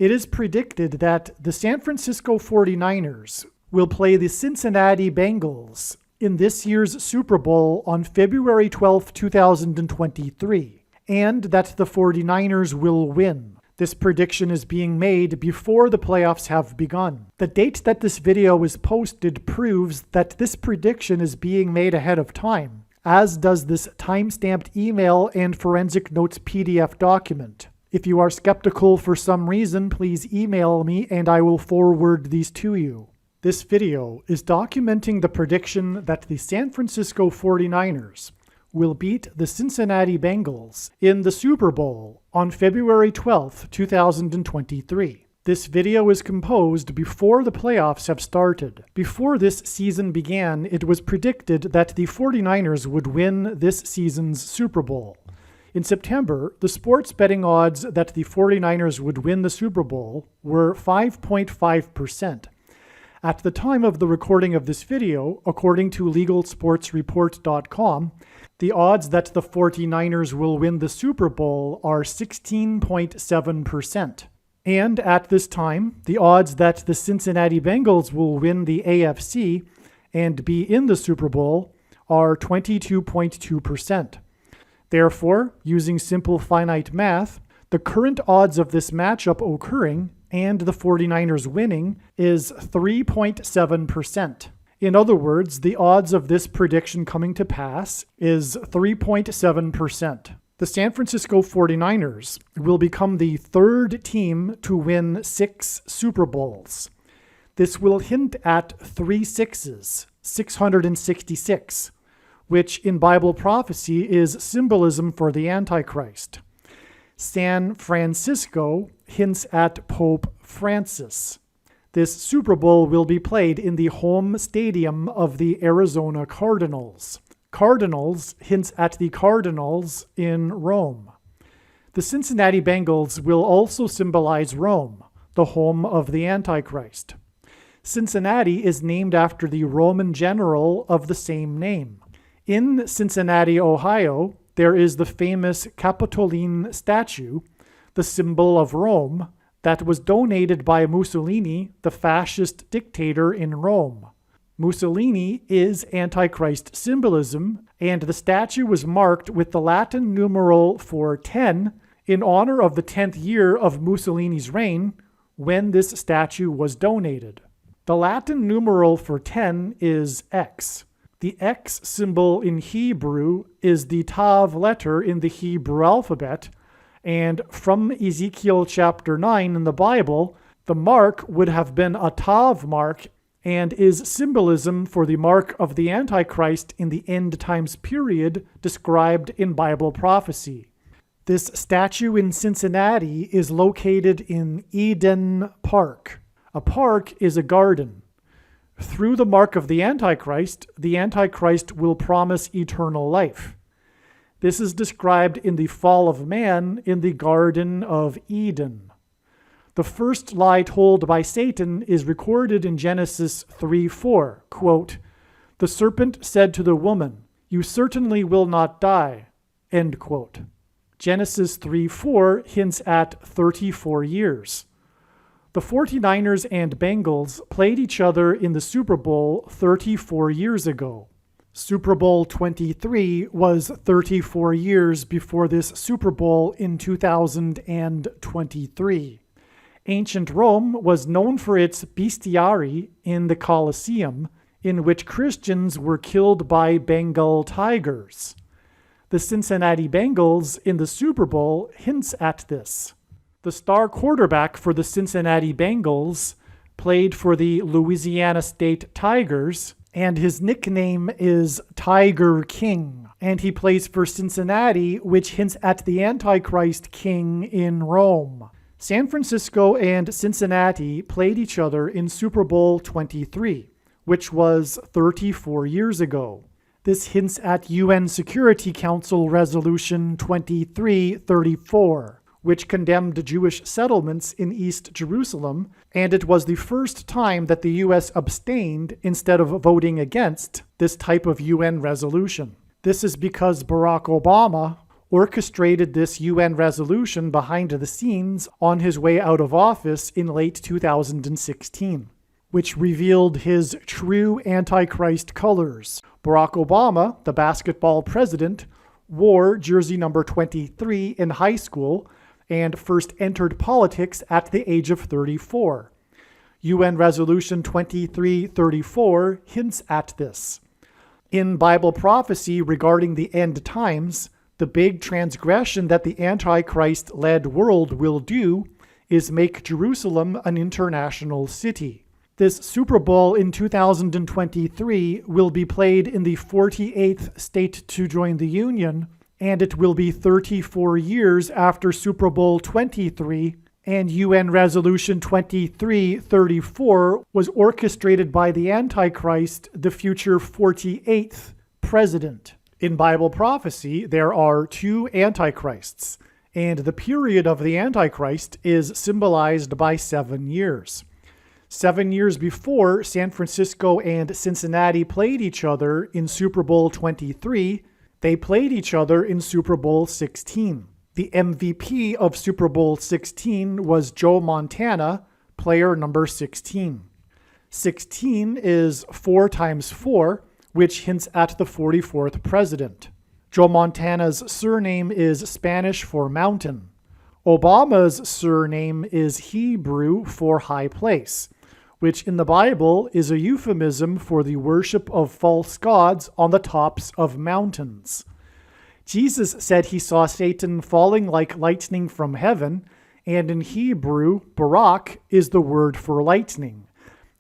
It is predicted that the San Francisco 49ers will play the Cincinnati Bengals in this year's Super Bowl on February 12, 2023, and that the 49ers will win. This prediction is being made before the playoffs have begun. The date that this video is posted proves that this prediction is being made ahead of time, as does this timestamped email and forensic notes PDF document. If you are skeptical for some reason, please email me and I will forward these to you. This video is documenting the prediction that the San Francisco 49ers will beat the Cincinnati Bengals in the Super Bowl on February 12, 2023. This video is composed before the playoffs have started. Before this season began, it was predicted that the 49ers would win this season's Super Bowl. In September, the sports betting odds that the 49ers would win the Super Bowl were 5.5%. At the time of the recording of this video, according to LegalSportsReport.com, the odds that the 49ers will win the Super Bowl are 16.7%. And at this time, the odds that the Cincinnati Bengals will win the AFC and be in the Super Bowl are 22.2%. Therefore, using simple finite math, the current odds of this matchup occurring and the 49ers winning is 3.7%. In other words, the odds of this prediction coming to pass is 3.7%. The San Francisco 49ers will become the third team to win 6 Super Bowls. This will hint at 3 sixes, 666, which in Bible prophecy is symbolism for the Antichrist. San Francisco hints at Pope Francis. This Super Bowl will be played in the home stadium of the Arizona Cardinals. Cardinals hints at the Cardinals in Rome. The Cincinnati Bengals will also symbolize Rome, the home of the Antichrist. Cincinnati is named after the Roman general of the same name. In Cincinnati, Ohio, there is the famous Capitoline statue, the symbol of Rome, that was donated by Mussolini, the fascist dictator in Rome. Mussolini is Antichrist symbolism, and the statue was marked with the Latin numeral for 10 in honor of the 10th year of Mussolini's reign when this statue was donated. The Latin numeral for 10 is X. The X symbol in Hebrew is the Tav letter in the Hebrew alphabet, and from Ezekiel chapter 9 in the Bible, the mark would have been a Tav mark and is symbolism for the mark of the Antichrist in the end times period described in Bible prophecy. This statue in Cincinnati is located in Eden Park. A park is a garden. Through the mark of the Antichrist will promise eternal life. This is described in the fall of man in the Garden of Eden. The first lie told by Satan is recorded in Genesis 3:4. Quote, "The serpent said to the woman, 'You certainly will not die.'" End quote. Genesis 3:4 hints at 34 years. The 49ers and Bengals played each other in the Super Bowl 34 years ago. Super Bowl 23 was 34 years before this Super Bowl in 2023. Ancient Rome was known for its bestiary in the Colosseum, in which Christians were killed by Bengal tigers. The Cincinnati Bengals in the Super Bowl hints at this. The star quarterback for the Cincinnati Bengals played for the Louisiana State Tigers, and his nickname is Tiger King. And he plays for Cincinnati, which hints at the Antichrist king in Rome. San Francisco and Cincinnati played each other in Super Bowl 23, which was 34 years ago. This hints at UN Security Council Resolution 2334. Which condemned Jewish settlements in East Jerusalem, and it was the first time that the U.S. abstained instead of voting against this type of UN resolution. This is because Barack Obama orchestrated this UN resolution behind the scenes on his way out of office in late 2016, which revealed his true Antichrist colors. Barack Obama, the basketball president, wore jersey number 23 in high school and first entered politics at the age of 34. UN Resolution 2334 hints at this. In Bible prophecy regarding the end times, the big transgression that the Antichrist-led world will do is make Jerusalem an international city. This Super Bowl in 2023 will be played in the 48th state to join the Union, and it will be 34 years after Super Bowl 23, and UN Resolution 2334 was orchestrated by the Antichrist, the future 48th president. In Bible prophecy, there are two Antichrists, and the period of the Antichrist is symbolized by 7 years. 7 years before San Francisco and Cincinnati played each other in Super Bowl 23, they played each other in Super Bowl 16. The MVP of Super Bowl 16 was Joe Montana, player number 16. 16 is 4 times 4, which hints at the 44th president. Joe Montana's surname is Spanish for mountain. Obama's surname is Hebrew for high place, which in the Bible is a euphemism for the worship of false gods on the tops of mountains. Jesus said he saw Satan falling like lightning from heaven, and in Hebrew, barak is the word for lightning.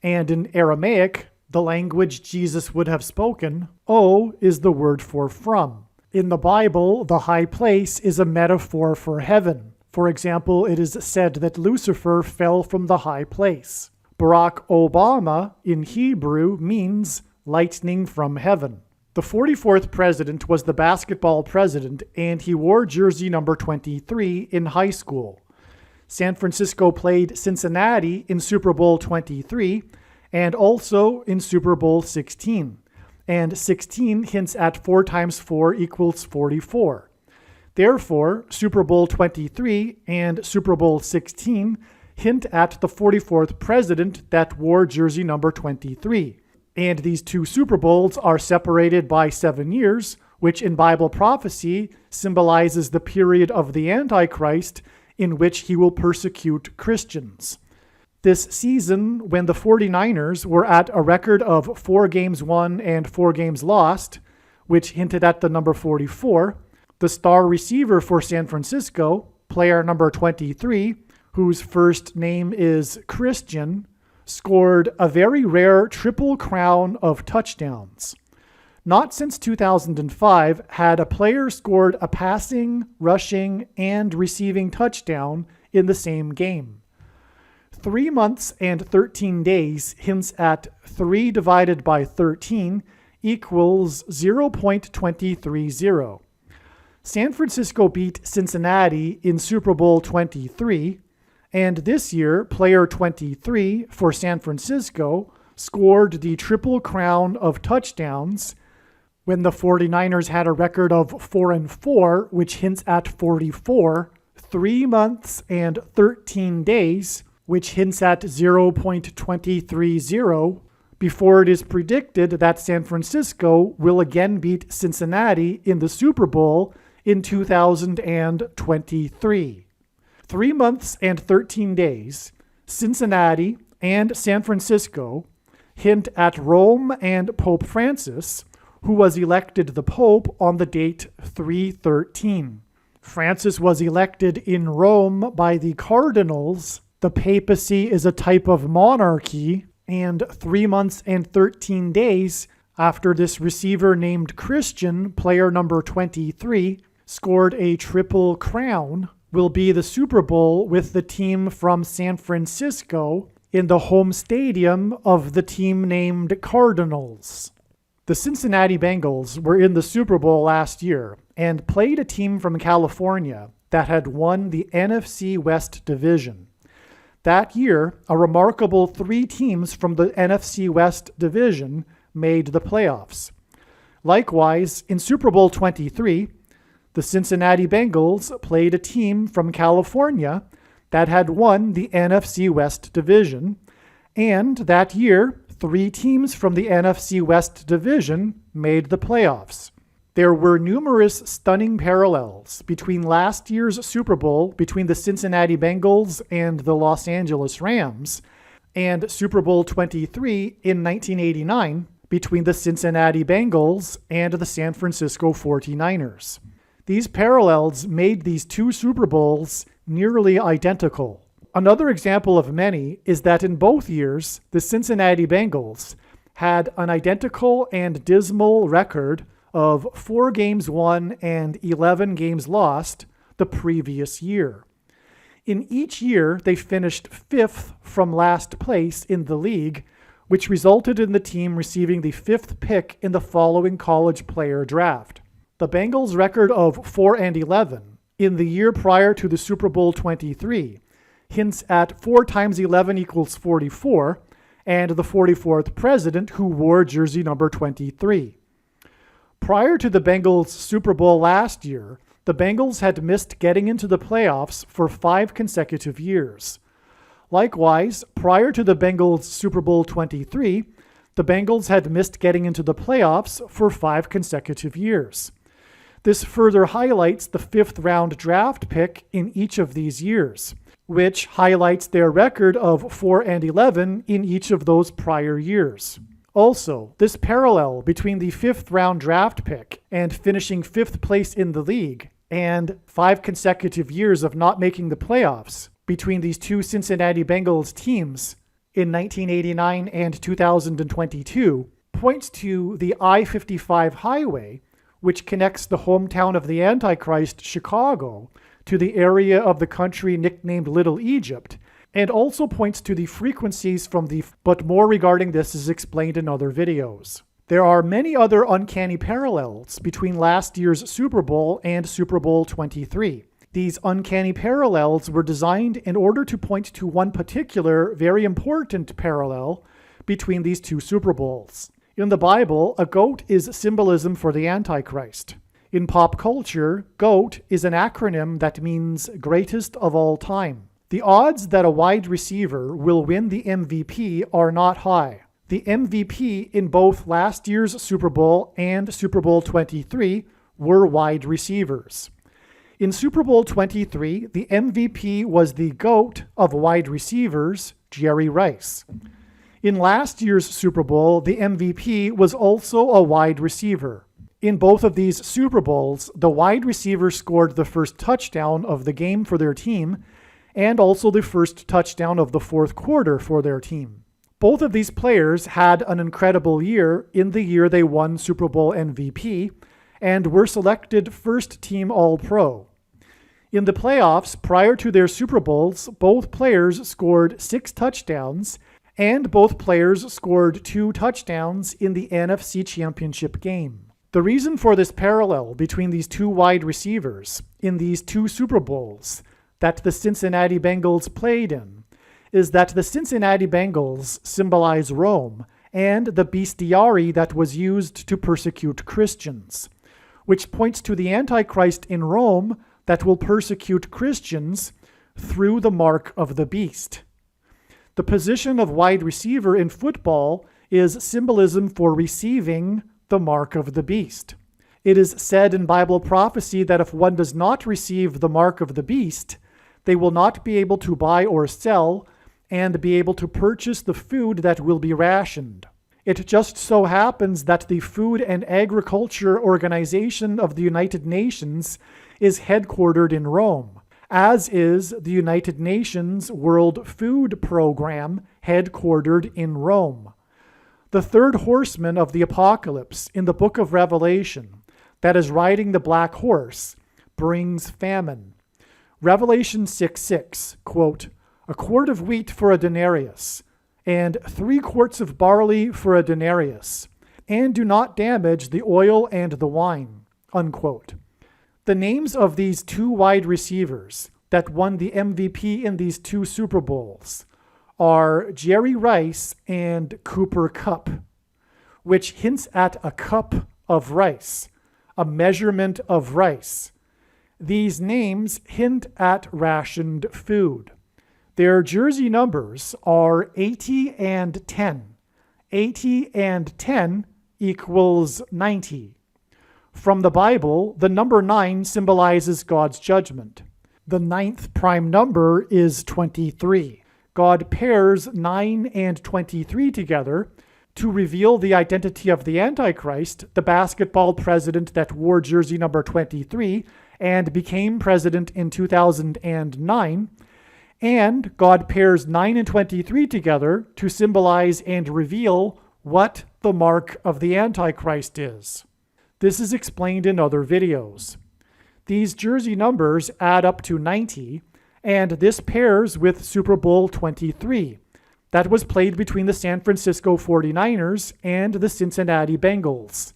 And in Aramaic, the language Jesus would have spoken, O is the word for from. In the Bible, the high place is a metaphor for heaven. For example, it is said that Lucifer fell from the high place. Barack Obama in Hebrew means lightning from heaven. The 44th president was the basketball president, and he wore jersey number 23 in high school. San Francisco played Cincinnati in Super Bowl 23 and also in Super Bowl 16. And 16 hints at 4 times 4 equals 44. Therefore, Super Bowl 23 and Super Bowl 16 hint at the 44th president that wore jersey number 23. And these two Super Bowls are separated by 7 years, which in Bible prophecy symbolizes the period of the Antichrist in which he will persecute Christians. This season, when the 49ers were at a record of 4 games won and 4 games lost, which hinted at the number 44, the star receiver for San Francisco, player number 23, whose first name is Christian, scored a very rare triple crown of touchdowns. Not since 2005 had a player scored a passing, rushing, and receiving touchdown in the same game. 3 months and 13 days hints at 3 divided by 13 equals 0.230. San Francisco beat Cincinnati in Super Bowl 23, and this year, player 23 for San Francisco scored the triple crown of touchdowns when the 49ers had a record of 4-4, which hints at 44, 3 months and 13 days, which hints at 0.230, before it is predicted that San Francisco will again beat Cincinnati in the Super Bowl in 2023. 3 months and 13 days, Cincinnati and San Francisco hint at Rome and Pope Francis, who was elected the Pope on the date 3/13. Francis was elected in Rome by the cardinals. The papacy is a type of monarchy, and 3 months and 13 days after this receiver named Christian, player number 23, scored a triple crown, will be the Super Bowl with the team from San Francisco in the home stadium of the team named Cardinals. The Cincinnati Bengals were in the Super Bowl last year and played a team from California that had won the NFC West Division. That year, a remarkable 3 teams from the NFC West Division made the playoffs. Likewise, in Super Bowl 23, the Cincinnati Bengals played a team from California that had won the NFC West Division, and that year, 3 teams from the NFC West Division made the playoffs. There were numerous stunning parallels between last year's Super Bowl between the Cincinnati Bengals and the Los Angeles Rams, and Super Bowl 23 in 1989 between the Cincinnati Bengals and the San Francisco 49ers. These parallels made these 2 Super Bowls nearly identical. Another example of many is that in both years, the Cincinnati Bengals had an identical and dismal record of 4 games won and 11 games lost the previous year. In each year, they finished 5th from last place in the league, which resulted in the team receiving the 5th pick in the following college player draft. The Bengals' record of 4-11 in the year prior to the Super Bowl 23 hints at 4 times 11 equals 44, and the 44th president who wore jersey number 23. Prior to the Bengals' Super Bowl last year, the Bengals had missed getting into the playoffs for 5 consecutive years. Likewise, prior to the Bengals' Super Bowl 23, the Bengals had missed getting into the playoffs for 5 consecutive years. This further highlights the 5th round draft pick in each of these years, which highlights their record of 4-11 in each of those prior years. Also, this parallel between the 5th round draft pick and finishing 5th place in the league and 5 consecutive years of not making the playoffs between these 2 Cincinnati Bengals teams in 1989 and 2022 points to the I-55 highway, which connects the hometown of the Antichrist, Chicago, to the area of the country nicknamed Little Egypt, and also points to the frequencies from but more regarding this is explained in other videos. There are many other uncanny parallels between last year's Super Bowl and Super Bowl 23. These uncanny parallels were designed in order to point to one particular, very important parallel between these 2 Super Bowls. In the Bible, a goat is symbolism for the Antichrist. In pop culture, GOAT is an acronym that means greatest of all time. The odds that a wide receiver will win the MVP are not high. The MVP in both last year's Super Bowl and Super Bowl 23 were wide receivers. In Super Bowl 23, the MVP was the GOAT of wide receivers, Jerry Rice. In last year's Super Bowl, the MVP was also a wide receiver. In both of these Super Bowls, the wide receiver scored the first touchdown of the game for their team and also the first touchdown of the 4th quarter for their team. Both of these players had an incredible year in the year they won Super Bowl MVP and were selected first team All-Pro. In the playoffs prior to their Super Bowls, both players scored 6 touchdowns and both players scored 2 touchdowns in the NFC Championship game. The reason for this parallel between these 2 wide receivers in these 2 Super Bowls that the Cincinnati Bengals played in is that the Cincinnati Bengals symbolize Rome and the bestiary that was used to persecute Christians, which points to the Antichrist in Rome that will persecute Christians through the mark of the beast. The position of wide receiver in football is symbolism for receiving the mark of the beast. It is said in Bible prophecy that if one does not receive the mark of the beast, they will not be able to buy or sell and be able to purchase the food that will be rationed. It just so happens that the Food and Agriculture Organization of the United Nations is headquartered in Rome, as is the United Nations World Food Program headquartered in Rome. The 3rd horseman of the apocalypse in the book of Revelation, that is riding the black horse, brings famine. Revelation 6:6, quote, "A quart of wheat for a denarius, and 3 quarts of barley for a denarius, and do not damage the oil and the wine," unquote. The names of these 2 wide receivers that won the MVP in these 2 Super Bowls are Jerry Rice and Cooper Kupp, which hints at a cup of rice, a measurement of rice, These names hint at rationed food. Their jersey numbers are 80 and 10. 80 and 10 equals 90. From the Bible, the number 9 symbolizes God's judgment. The 9th prime number is 23. God pairs 9 and 23 together to reveal the identity of the Antichrist, the basketball president that wore jersey number 23 and became president in 2009. And God pairs 9 and 23 together to symbolize and reveal what the mark of the Antichrist is. This is explained in other videos. These jersey numbers add up to 90, and this pairs with Super Bowl 23. That was played between the San Francisco 49ers and the Cincinnati Bengals,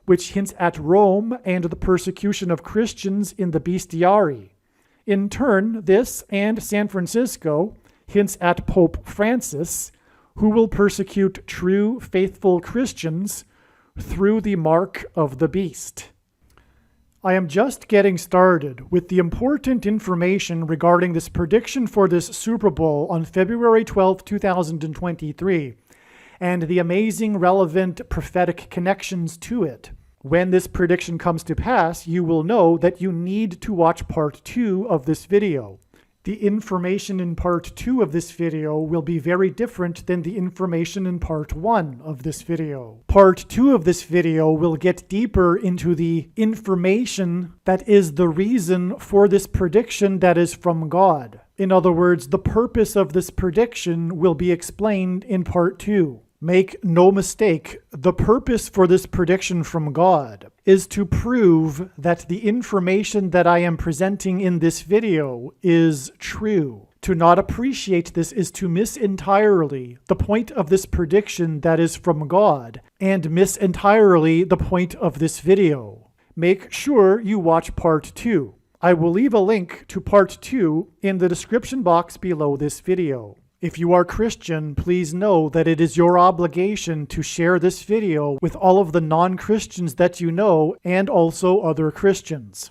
which hints at Rome and the persecution of Christians in the bestiary. In turn, this and San Francisco hints at Pope Francis, who will persecute true, faithful Christians through the mark of the beast. I am just getting started with the important information regarding this prediction for this Super Bowl on February 12, 2023, and the amazing, relevant prophetic connections to it. When this prediction comes to pass, you will know that you need to watch part 2 of this video. The information in part 2 of this video will be very different than the information in part 1 of this video. Part 2 of this video will get deeper into the information that is the reason for this prediction that is from God. In other words, the purpose of this prediction will be explained in part 2. Make no mistake, the purpose for this prediction from God is to prove that the information that I am presenting in this video is true. To not appreciate this is to miss entirely the point of this prediction that is from God, and miss entirely the point of this video. Make sure you watch part 2. I will leave a link to part 2 in the description box below this video. If you are Christian, please know that it is your obligation to share this video with all of the non-Christians that you know and also other Christians.